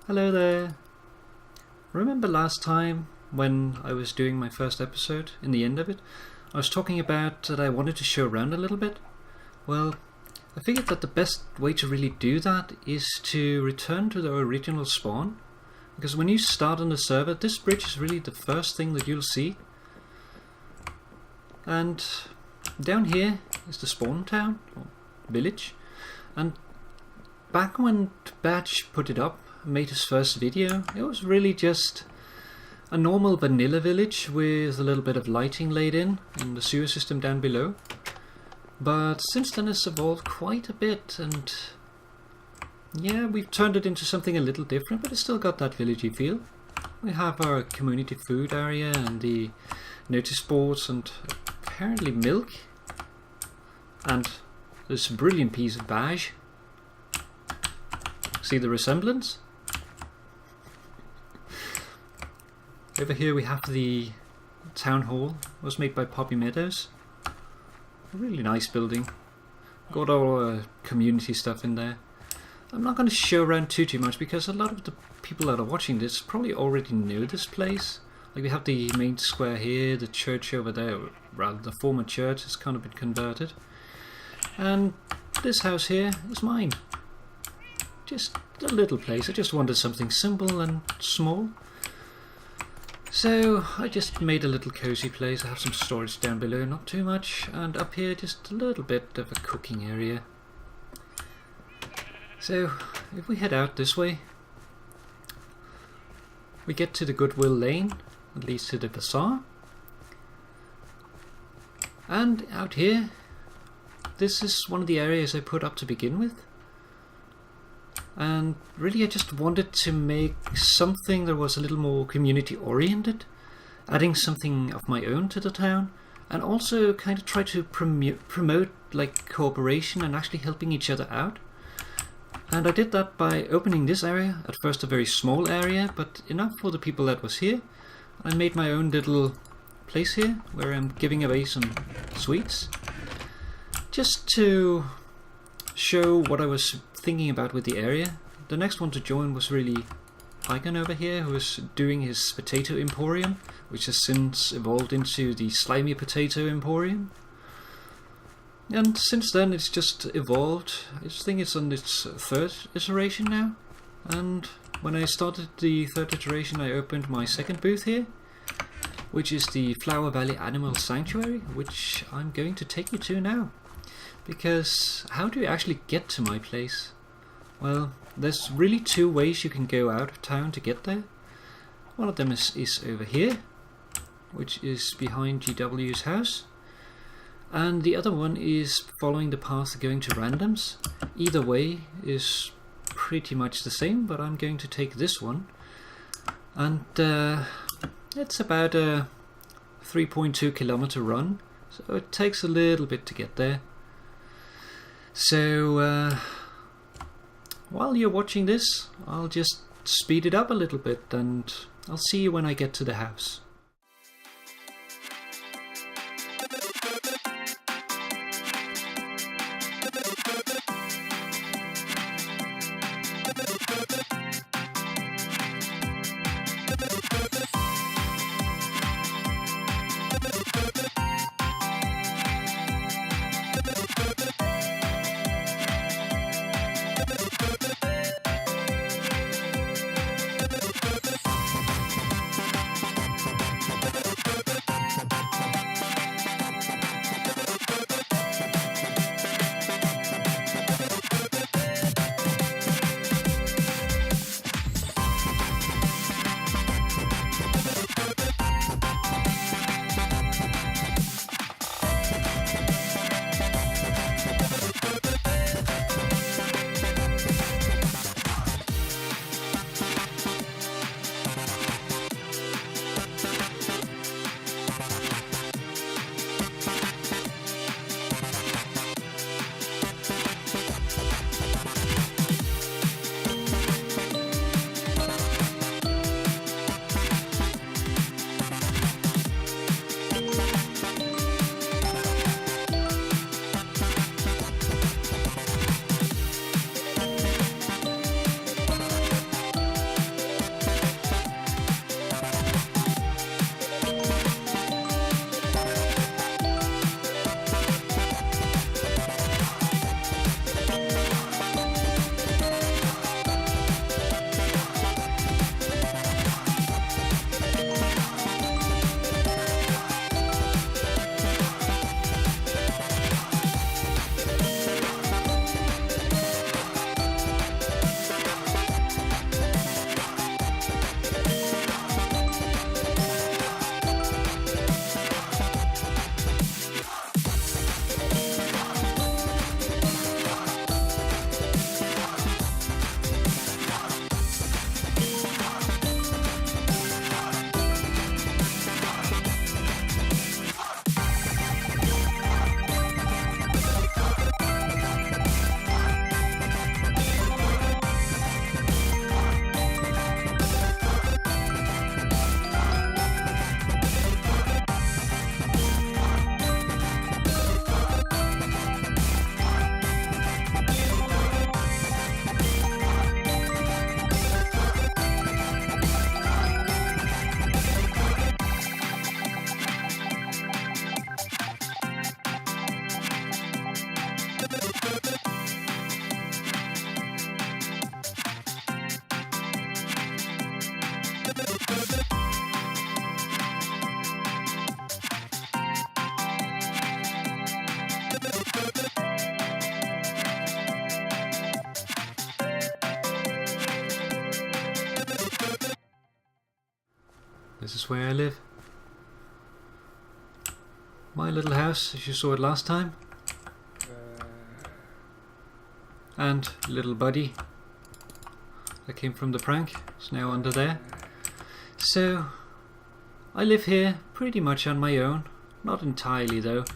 Hello there. Remember last time when I was doing my first episode, in the end of it, I was talking about that I wanted to show around a little bit? Well, I figured that the best way to really do that is to return to the original spawn, because when you start on the server, this bridge is really the first thing that you'll see. And down here is the spawn town, or village, and back when Badge put it up, made his first video, it was really just a normal vanilla village with a little bit of lighting laid in and the sewer system down below. But since then it's evolved quite a bit, and yeah, we've turned it into something a little different, but it's still got that villagey feel. We have our community food area and the notice boards and apparently milk and this brilliant piece of badge. See the resemblance? Over here we have the town hall. It was made by Poppy Meadows. A really nice building. Got all community stuff in there. I'm not going to show around too much because a lot of the people that are watching this probably already know this place. Like we have the main square here, the church over there, or rather the former church has kind of been converted. And this house here is mine. Just a little place. I just wanted something simple and small. So I just made a little cozy place. I have some storage down below, not too much, and up here just a little bit of a cooking area. So if we head out this way, we get to the Goodwill Lane that leads to the bazaar. And out here, this is one of the areas I put up to begin with. And really I just wanted to make something that was a little more community oriented, adding something of my own to the town, and also kind of try to promote like cooperation and actually helping each other out. And I did that by opening this area, at first a very small area, but enough for the people that was here. I made my own little place here where I'm giving away some sweets, just to show what I was thinking about with the area. The next one to join was really Icon over here, who was doing his potato emporium, which has since evolved into the slimy potato emporium. And since then it's just evolved. I think it's on its third iteration now. And when I started the third iteration I opened my second booth here, which is the Flower Valley Animal Sanctuary, which I'm going to take you to now. Because how do you actually get to my place? Well, there's really two ways you can go out of town to get there. One of them is over here, which is behind GW's house. And the other one is following the path going to Randoms. Either way is pretty much the same, but I'm going to take this one. And it's about a 3.2 kilometer run, so it takes a little bit to get there. So while you're watching this, I'll just speed it up a little bit and I'll see you when I get to the house. This is where I live. My little house, as you saw it last time. And little buddy that came from the prank is now under there. So I live here pretty much on my own. Not entirely though.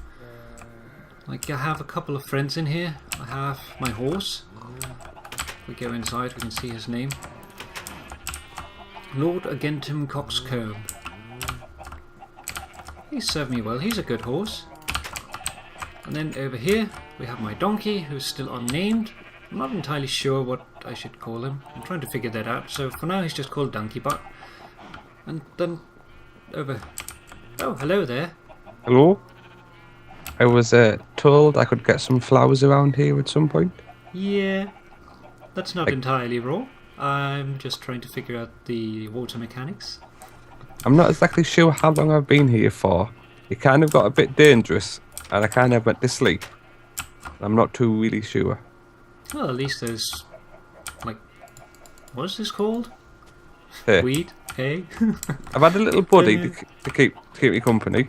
Like, I have a couple of friends in here. I have my horse. If we go inside we can see his name. Lord Agentum Coxcomb. He served me well, he's a good horse. And then over here we have my donkey, who's still unnamed. I'm not entirely sure what I should call him. I'm trying to figure that out. So for now he's just called Donkey Bot. And then over... Oh, hello there. Hello? I was told I could get some flowers around here at some point. Yeah, that's not entirely wrong. I'm just trying to figure out the water mechanics. I'm not exactly sure how long I've been here for. It kind of got a bit dangerous, and I kind of went to sleep. I'm not too really sure. Well, at least there's, like, what is this called? Hey. Weed? Hay? I've had a little buddy to keep me company.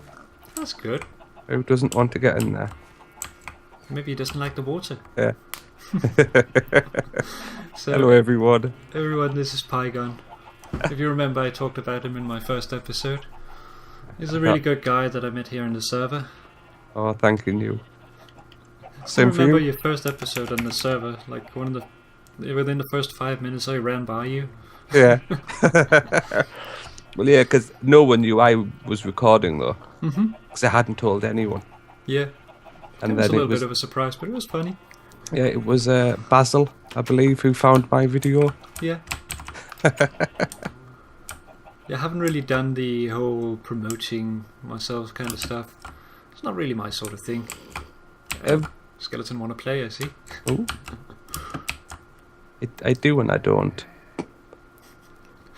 That's good. Who doesn't want to get in there? Maybe he doesn't like the water. Yeah. So, hello everyone. Everyone, this is Pygon. If you remember, I talked about him in my first episode. He's a really good guy that I met here in the server. Oh, thanking you. I Same for remember you. your first episode on the server, like within the first 5 minutes I ran by you. Yeah. Well, yeah, because no one knew I was recording though. Because I hadn't told anyone. Yeah. And It was then a little bit of a surprise, but it was funny. Yeah, it was Basil, I believe, who found my video. Yeah. Yeah, I haven't really done the whole promoting myself kind of stuff. It's not really my sort of thing. Skeleton want to play, I see. Oh. I do and I don't.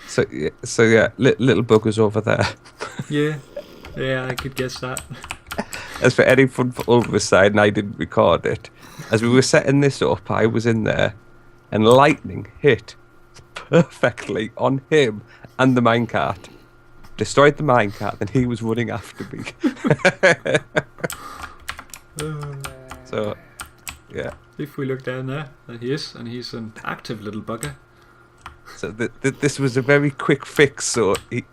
So yeah, little buggers over there. Yeah, I could guess that. As for any fun for over the side, and I didn't record it. As we were setting this up, I was in there, and lightning hit perfectly on him and the minecart. Destroyed the minecart, and he was running after me. So, yeah. If we look down there he is, and he's an active little bugger. So this was a very quick fix, so he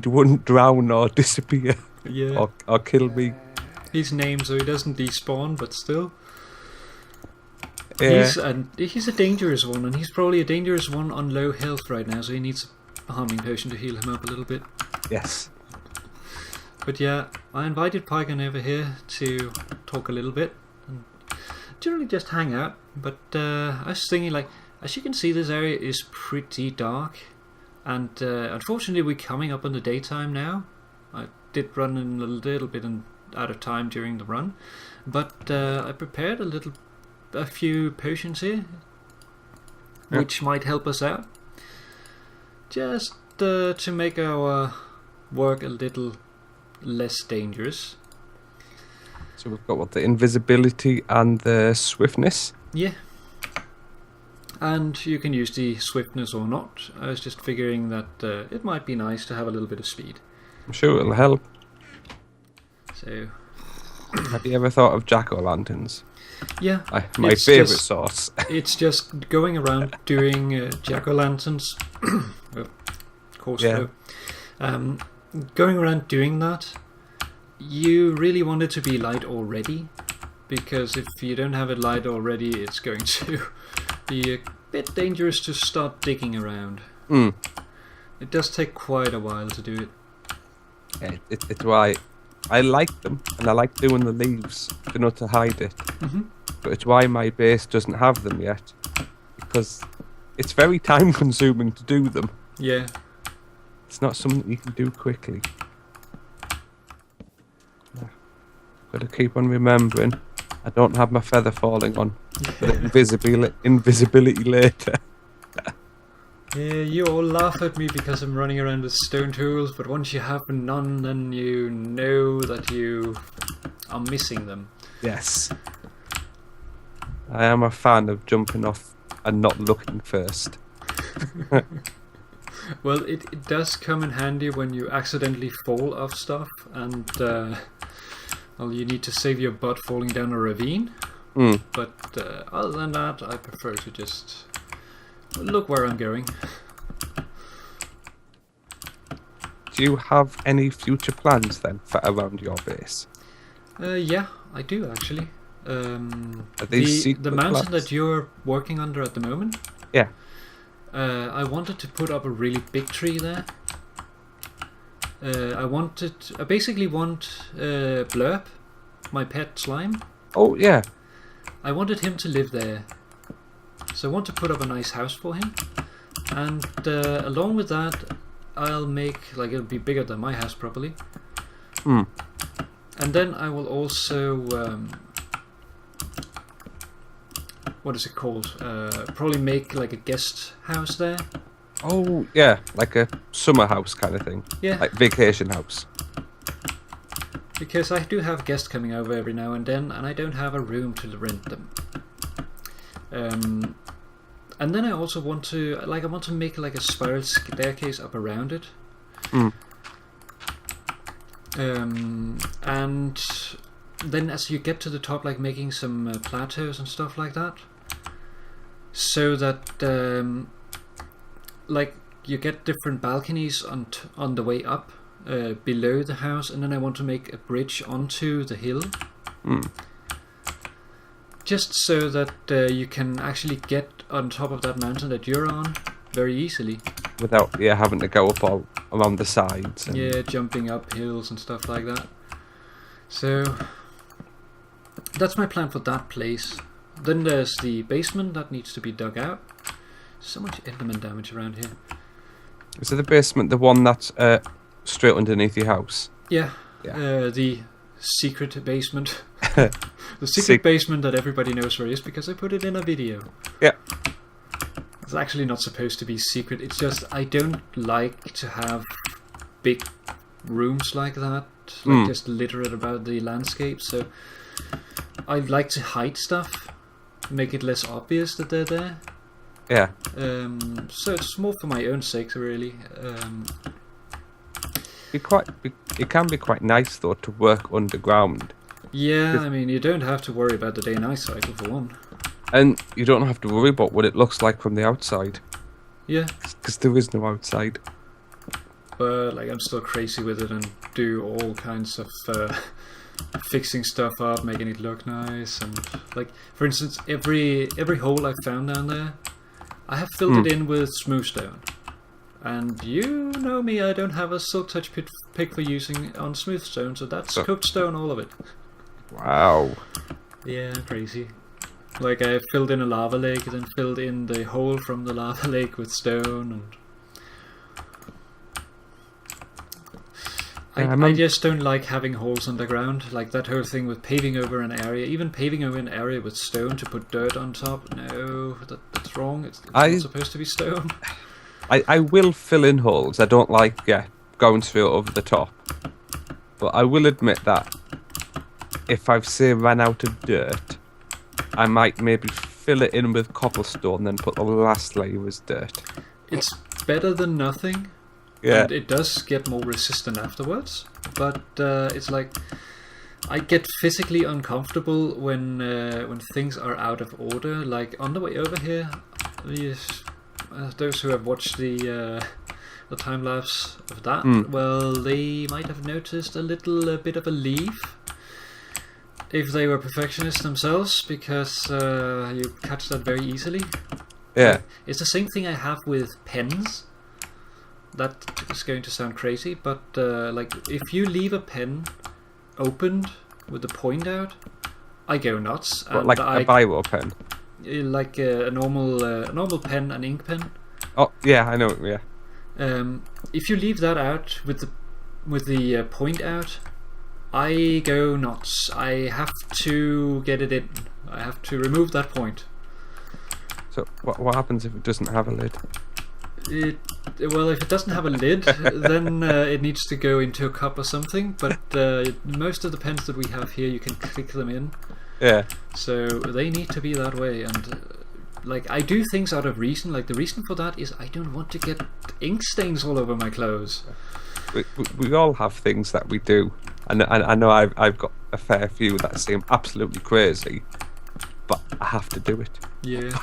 wouldn't drown or disappear. Yeah. Or kill me. He's named so he doesn't despawn, but still. Yeah. He's a dangerous one, and he's probably a dangerous one on low health right now, so he needs a harming potion to heal him up a little bit. Yes. But yeah, I invited Pygon over here to talk a little bit, and generally just hang out, but I was thinking, like, as you can see, this area is pretty dark, and unfortunately we're coming up in the daytime now. I did run in a little bit out of time during the run, but I prepared a few potions here, which might help us out, just to make our work a little less dangerous. So we've got the invisibility and the swiftness. Yeah. And you can use the swiftness or not. I was just figuring that it might be nice to have a little bit of speed. I'm sure it'll help. So, have you ever thought of jack-o'-lanterns? Yeah. My favourite sauce. It's just going around doing jack-o'-lanterns. Course flow. Going around doing that, you really want it to be light already, because if you don't have it light already, it's going to be a bit dangerous to start digging around. It does take quite a while to do it. Yeah, it's why I like them, and I like doing the leaves, to hide it. But it's why my base doesn't have them yet, because it's very time consuming to do them. Yeah. It's not something you can do quickly. Got to keep on remembering I don't have my feather falling on for the invisibility later. Yeah, you all laugh at me because I'm running around with stone tools, but once you have none, then you know that you are missing them. Yes. I am a fan of jumping off and not looking first. Well, it does come in handy when you accidentally fall off stuff, and well, you need to save your butt falling down a ravine. But other than that, I prefer to just look where I'm going. Do you have any future plans then for around your base? Yeah, I do actually. Are these The mountain plans? that you're working under at the moment, Yeah. I wanted to put up a really big tree there. I basically want Blurp, my pet slime. Oh, yeah. I wanted him to live there. So I want to put up a nice house for him. And along with that, I'll make, like, it'll be bigger than my house probably. And then I will also, what is it called? Probably make like a guest house there. Oh, yeah. Like a summer house kind of thing. Yeah. Like vacation house. Because I do have guests coming over every now and then, and I don't have a room to rent them. And then I also want to, I want to make like a spiral staircase up around it. And then as you get to the top, like making some plateaus and stuff like that, so that like you get different balconies on the way up below the house, and then I want to make a bridge onto the hill. Just so that you can actually get on top of that mountain that you're on very easily. Without having to go up all around the sides. And... Yeah, jumping up hills and stuff like that. So that's my plan for that place. Then there's the basement that needs to be dug out. So much Enderman damage around here. Is it the basement, the one that's straight underneath your house? Yeah, Yeah. the secret basement. The secret basement that everybody knows where it is because I put it in a video. Yeah. It's actually not supposed to be secret. It's just I don't like to have big rooms like that, like just littered about the landscape. So I like to hide stuff, make it less obvious that they're there. Yeah. So it's more for my own sake, really. It can be quite nice though to work underground. Yeah, I mean, you don't have to worry about the day and night cycle for one. And you don't have to worry about what it looks like from the outside. Yeah. Because there is no outside. But like, I'm still crazy with it and do all kinds of fixing stuff up, making it look nice, and like, for instance, every hole I've found down there, I have filled it in with smooth stone. And you know me, I don't have a silk touch pick for using on smooth stone, so that's cooked stone, all of it. Wow. Yeah, crazy. Like, I filled in a lava lake, then filled in the hole from the lava lake with stone, and I just don't like having holes underground. Like that whole thing with paving over an area, even paving over an area with stone to put dirt on top. No, that's wrong. It's not supposed to be stone. I will fill in holes. I don't like going straight over the top. But I will admit that if I've say ran out of dirt, I might maybe fill it in with cobblestone, then put the last layer as dirt. It's better than nothing. Yeah. And it does get more resistant afterwards. But it's like I get physically uncomfortable when things are out of order. Like on the way over here, those who have watched the time lapse of that, well, they might have noticed a little bit of a leaf. If they were perfectionists themselves, because you catch that very easily. Yeah. It's the same thing I have with pens. That is going to sound crazy, but like if you leave a pen opened with the point out, I go nuts. What, like a biro pen? Like a normal pen, an ink pen. Oh yeah, I know. Yeah. If you leave that out with the point out, I go nuts. I have to get it in. I have to remove that point. So what happens if it doesn't have a lid? Well, if it doesn't have a lid, then it needs to go into a cup or something. But most of the pens that we have here, you can click them in. Yeah. So they need to be that way, and like I do things out of reason. Like the reason for that is I don't want to get ink stains all over my clothes. We all have things that we do, and I know I've got a fair few that seem absolutely crazy, but I have to do it. Yeah.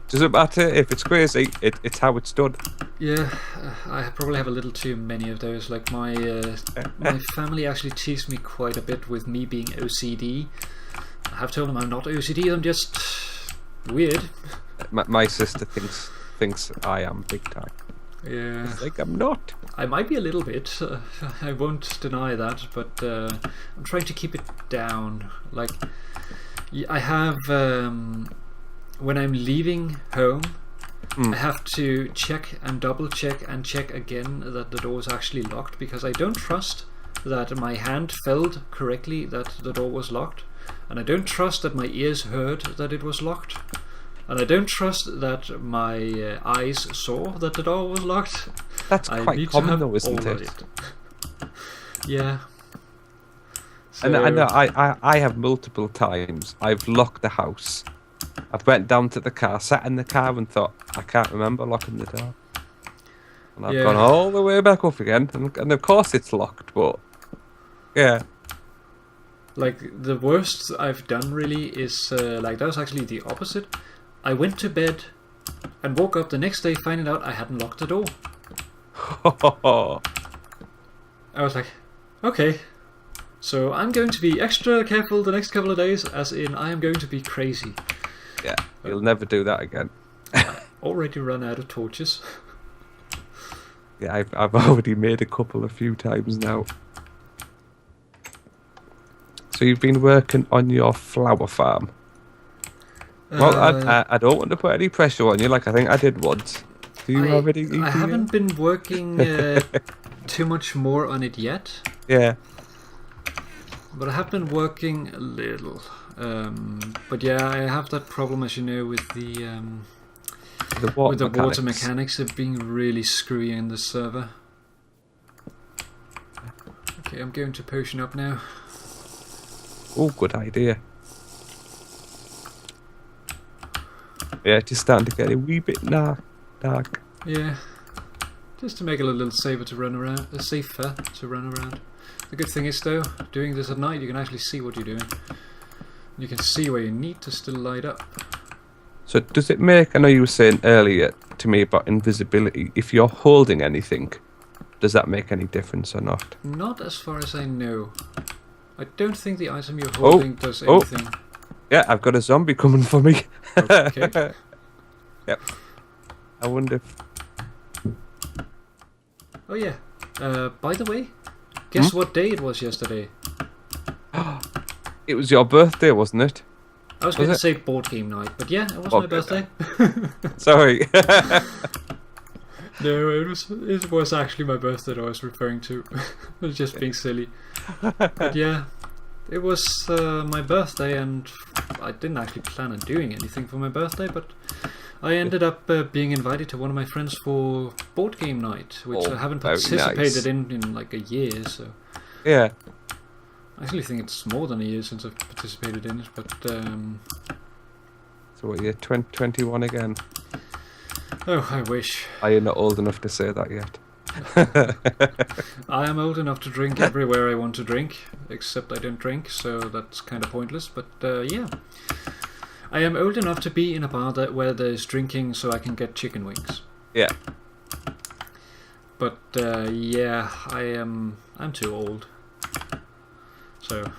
Doesn't matter if it's crazy. It's how it's done. Yeah, I probably have a little too many of those. Like my family actually teased me quite a bit with me being OCD. I have told them I'm not OCD. I'm just weird. My sister thinks I am big time. Yeah, It's like I'm not. I might be a little bit. I won't deny that, but I'm trying to keep it down. Like I have when I'm leaving home. I have to check and double check and check again that the door is actually locked, because I don't trust that my hand felt correctly that the door was locked, and I don't trust that my ears heard that it was locked, and I don't trust that my eyes saw that the door was locked. That's I quite need to common have though, isn't all of it? Yeah. And I know So, I have multiple times I've locked the house. I've went down to the car, sat in the car and thought, I can't remember locking the door. And I've Yeah. gone all the way back up again, and of course it's locked, but yeah. like the worst I've done really is like that was actually the opposite. I went to bed and woke up the next day finding out I hadn't locked the door. I was like, okay, so I'm going to be extra careful the next couple of days, as in I am going to be crazy. Yeah, you'll never do that again. Already run out of torches. Yeah, I've already made a few times now. So you've been working on your flower farm. Well, I don't want to put any pressure on you, like I think I did once. Do you have any EPA? I haven't been working too much more on it yet. Yeah. But I have been working a little. But yeah, I have that problem, as you know, with the water mechanics of being really screwy in the server. Okay, I'm going to potion up now. Oh, good idea. Yeah, it's starting to get a wee bit dark. Yeah, just to make it a little safer to run around. Safer to run around. The good thing is, though, doing this at night, you can actually see what you're doing. You can see where you need to still light up. So does it make, I know you were saying earlier to me about invisibility, if you're holding anything, does that make any difference or not? Not as far as I know. I don't think the item you're holding does anything. Yeah, I've got a zombie coming for me. Okay. Yep. I wonder if... Oh yeah. By the way, guess what day it was yesterday? It was your birthday, wasn't it? I was going to say board game night, but yeah, it was my birthday. Sorry. No, it was actually my birthday that I was referring to. I was just being silly. But yeah, it was my birthday, and I didn't actually plan on doing anything for my birthday, but I ended up being invited to one of my friends for board game night, which I haven't participated in like a year, so... Yeah. I actually think it's more than a year since I've participated in it, but... So what, you're 21 again? Oh, I wish. Are you not old enough to say that yet? I am old enough to drink everywhere I want to drink, except I don't drink, so that's kind of pointless, but yeah. I am old enough to be in a bar where there's drinking so I can get chicken wings. Yeah. But yeah, I'm too old. So,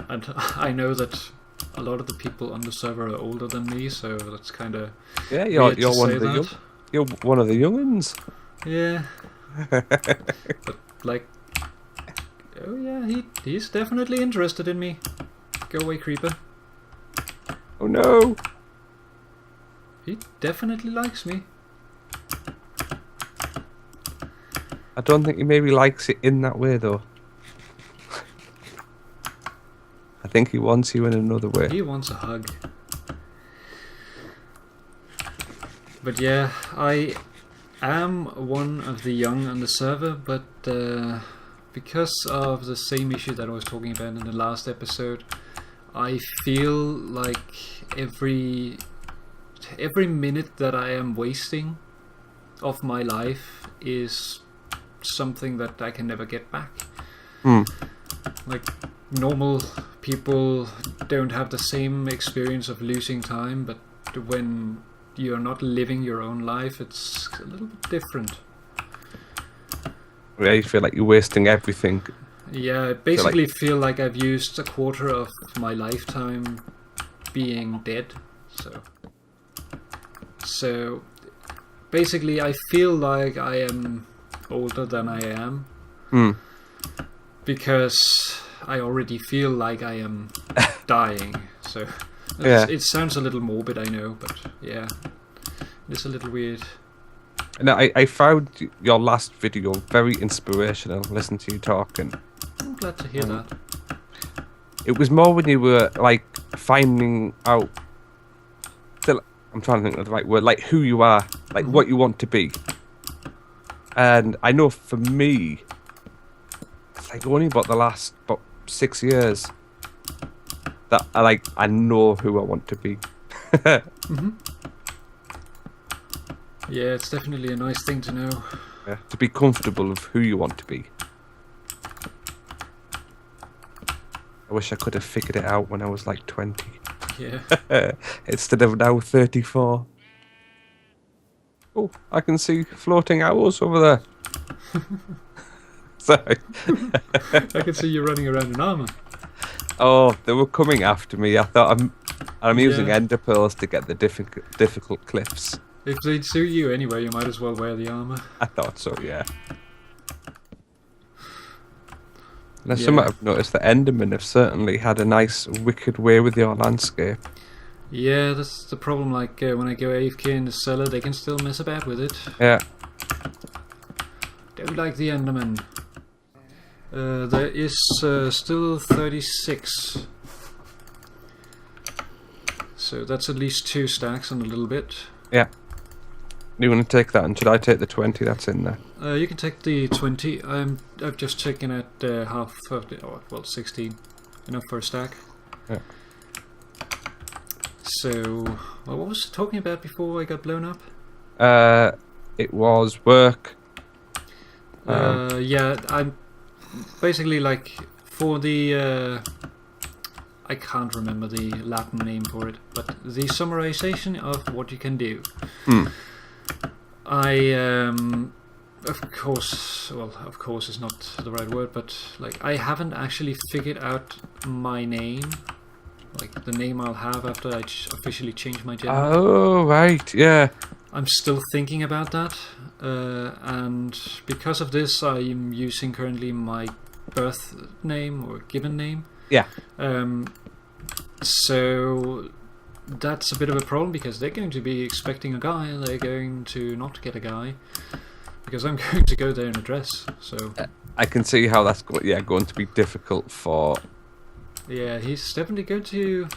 and I know that a lot of the people on the server are older than me, so that's kind of you're one of the you're one of the young'uns. Yeah. But like, oh yeah, he's definitely interested in me. Go away, creeper. Oh no. He definitely likes me. I don't think he maybe likes it in that way though. I think he wants you in another way. He wants a hug. But yeah, I am one of the young on the server, but because of the same issue that I was talking about in the last episode, I feel like every every minute that I am wasting of my life is something that I can never get back. Like, normal people don't have the same experience of losing time, but when you're not living your own life, it's a little bit different. Yeah, you feel like you're wasting everything. Yeah, I basically feel like I've used a quarter of my lifetime being dead. So basically I feel like I am older than I am. Because I already feel like I am dying. So it sounds a little morbid, I know, but yeah, it's a little weird. And I found your last video very inspirational. Listen to you talking. I'm glad to hear that. It was more when you were like finding out. I'm trying to think of the right word. Like who you are, like what you want to be. And I know for me, it's like only about the last 6 years that I know who I want to be. Yeah, it's definitely a nice thing to know. Yeah, to be comfortable with who you want to be. I wish I could have figured it out when I was like 20. Yeah. Instead of now 34. Oh, I can see floating owls over there. Sorry. I can see you running around in armor. Oh, they were coming after me. I thought I'm using ender pearls to get the difficult cliffs. If they'd suit you anyway, you might as well wear the armor. I thought so, yeah. And something I've noticed that Endermen have certainly had a nice, wicked way with your landscape. Yeah, that's the problem. Like when I go AFK in the cellar, they can still mess about with it. Yeah. Don't like the Enderman. There is still 36. So that's at least 2 stacks and a little bit. Yeah. You want to take that, and should I take the 20 that's in there? You can take the 20. I've just taken at half of the, 16. Enough for a stack. Yeah. So, what was I talking about before I got blown up? It was work. Yeah, I'm basically like for the I can't remember the Latin name for it, but the summarization of what you can do. Of course is not the right word, but like I haven't actually figured out my name, like the name I'll have after I officially change my gender. Oh, right, yeah. I'm still thinking about that, and because of this, I'm using currently my birth name or given name. Yeah. So that's a bit of a problem because they're going to be expecting a guy, and they're going to not get a guy because I'm going to go there in a dress. So I can see how that's going to be difficult for. Yeah, he's definitely going to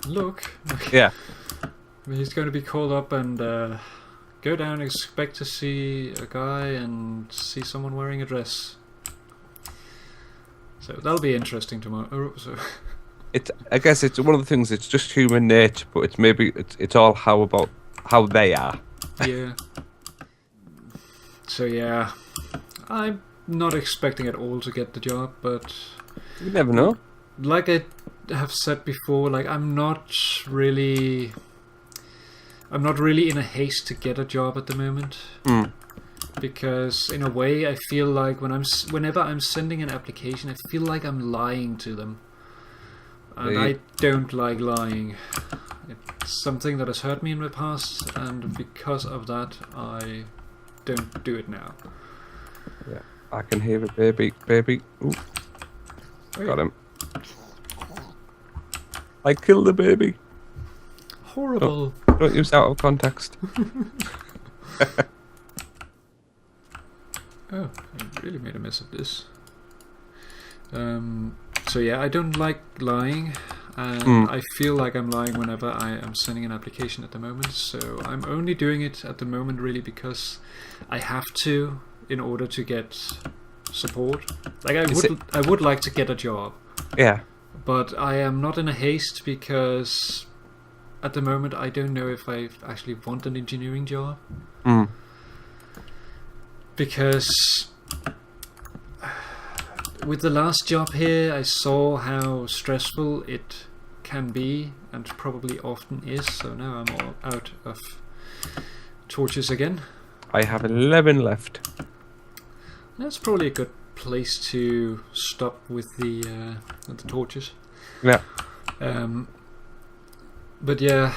look. Yeah. He's going to be called up and go down and expect to see a guy and see someone wearing a dress. So that'll be interesting tomorrow. So. I guess it's one of the things. It's just human nature, but it's all how they are. Yeah. So yeah, I'm not expecting at all to get the job, but you never know. Like I have said before, like I'm not really in a haste to get a job at the moment. Because in a way, I feel like whenever I'm sending an application, I feel like I'm lying to them. And I don't like lying. It's something that has hurt me in the past, and because of that, I don't do it now. Yeah, I can hear it, baby. Ooh. Got him. I killed the baby. Horrible. Don't use out of context. Oh, I really made a mess of this. So yeah, I don't like lying, and I feel like I'm lying whenever I am sending an application at the moment. So I'm only doing it at the moment really because I have to in order to get support. Like I would like to get a job. Yeah. But I am not in a haste because at the moment, I don't know if I actually want an engineering job. Because with the last job here, I saw how stressful it can be, and probably often is. So now I'm all out of torches again. I have 11 left. That's probably a good place to stop with the torches. Yeah. But yeah,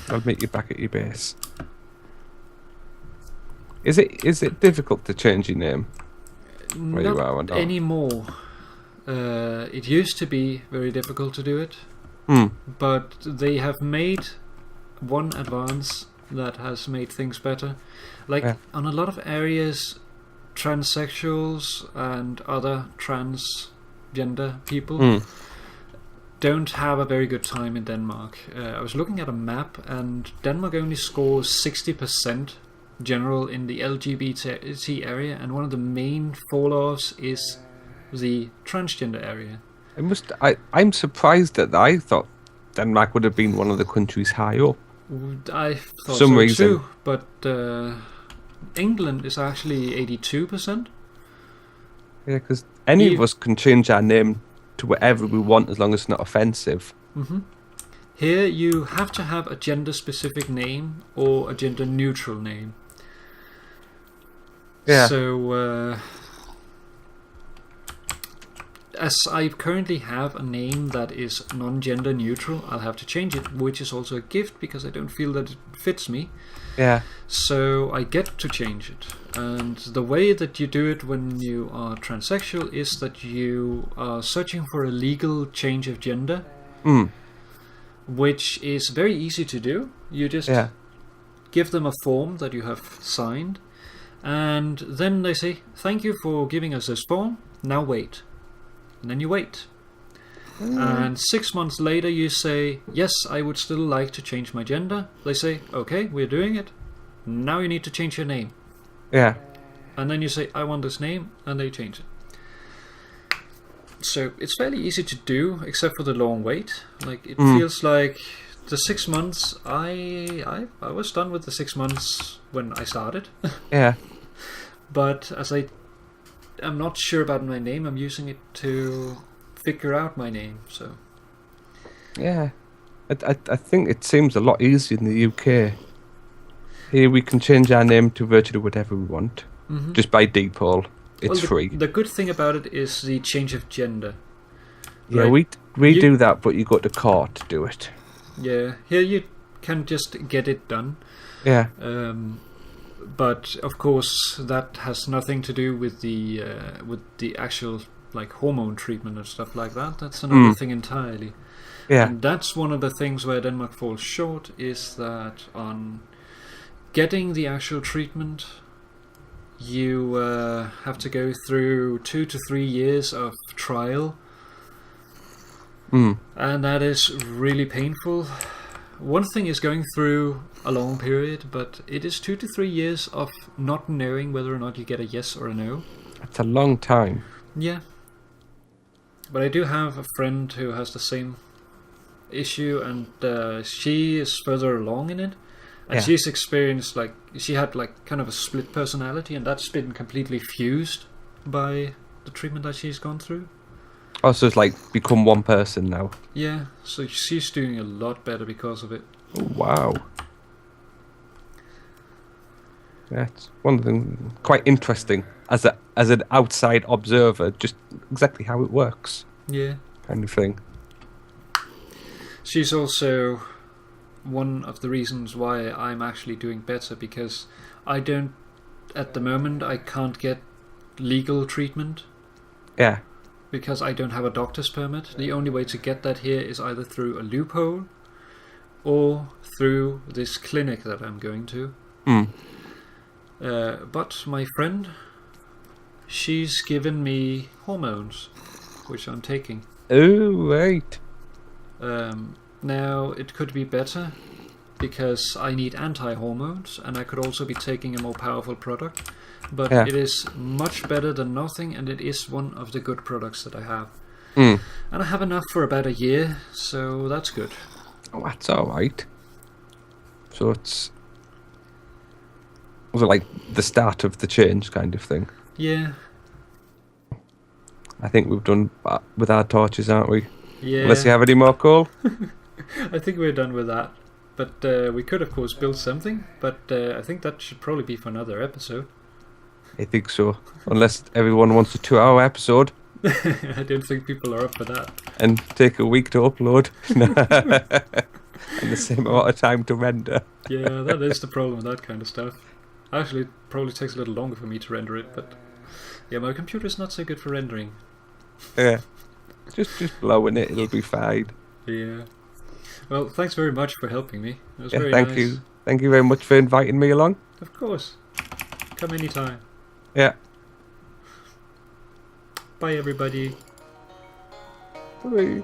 I'll meet you back at your base. Is it difficult to change your name? Where you are or not not? anymore. It used to be very difficult to do it, but they have made one advance that has made things better. Like on a lot of areas, transsexuals and other transgender people don't have a very good time in Denmark. I was looking at a map, and Denmark only scores 60% general in the LGBT area, and one of the main fall-offs is the transgender area. I'm surprised that I thought Denmark would have been one of the countries high up. I thought some so reason. too, but England is actually 82%. Yeah, because any of us can change our name to whatever we want as long as it's not offensive. Here you have to have a gender-specific name or a gender-neutral name. Yeah. So, as I currently have a name that is non-gender neutral, I'll have to change it, which is also a gift because I don't feel that it fits me. Yeah. So I get to change it. And the way that you do it when you are transsexual is that you are searching for a legal change of gender, which is very easy to do. You just give them a form that you have signed, and then they say, "Thank you for giving us this form, now wait." And then you wait. And 6 months later you say, "Yes, I would still like to change my gender." They say, "Okay, we're doing it. Now you need to change your name." Yeah. And then you say, "I want this name," and they change it. So it's fairly easy to do, except for the long wait. Like it feels like the 6 months. I was done with the 6 months when I started. Yeah. But as I'm not sure about my name, I'm using it to figure out my name. So Yeah. I think it seems a lot easier in the UK. Here we can change our name to virtually whatever we want, just by default. It's free. The good thing about it is the change of gender. Yeah, right? we do that, but you go to court to do it. Yeah, here you can just get it done. Yeah. But of course, that has nothing to do with the actual like hormone treatment and stuff like that. That's another thing entirely. Yeah. And that's one of the things where Denmark falls short, is that on getting the actual treatment, you have to go through 2 to 3 years of trial, and that is really painful. One thing is going through a long period, but it is 2 to 3 years of not knowing whether or not you get a yes or a no. That's a long time. Yeah. But I do have a friend who has the same issue, and she is further along in it. And she's experienced, like, she had like kind of a split personality, and that's been completely fused by the treatment that she's gone through. Oh, so it's like become one person now. Yeah, so she's doing a lot better because of it. Oh, wow. Yeah, it's one of them quite interesting as an outside observer, just exactly how it works. Yeah. Kind of thing. She's also one of the reasons why I'm actually doing better, because I don't, at the moment, I can't get legal treatment. Yeah. Because I don't have a doctor's permit. The only way to get that here is either through a loophole or through this clinic that I'm going to. But my friend, she's given me hormones, which I'm taking. Oh, right. Now, it could be better, because I need anti-hormones, and I could also be taking a more powerful product. But it is much better than nothing, and it is one of the good products that I have. And I have enough for about a year, so that's good. Oh, that's all right. So was it like the start of the change kind of thing? Yeah, I think we've done with our torches, aren't we? Unless you yeah. have any more coal. I think we're done with that. But we could, of course, build something. But I think that should probably be for another episode. I think so. Unless everyone wants a 2-hour episode I don't think people are up for that. and take a week to upload. And the same amount of time to render. Yeah, that is the problem with that kind of stuff. Actually, it probably takes a little longer for me to render it, but yeah, my computer's not so good for rendering. Yeah. Just blowing it, it'll be fine. Yeah. Well, thanks very much for helping me. It was Yeah, very thank nice. you. Thank you very much for inviting me along. Of course. Come anytime. Yeah. Bye, everybody. Bye.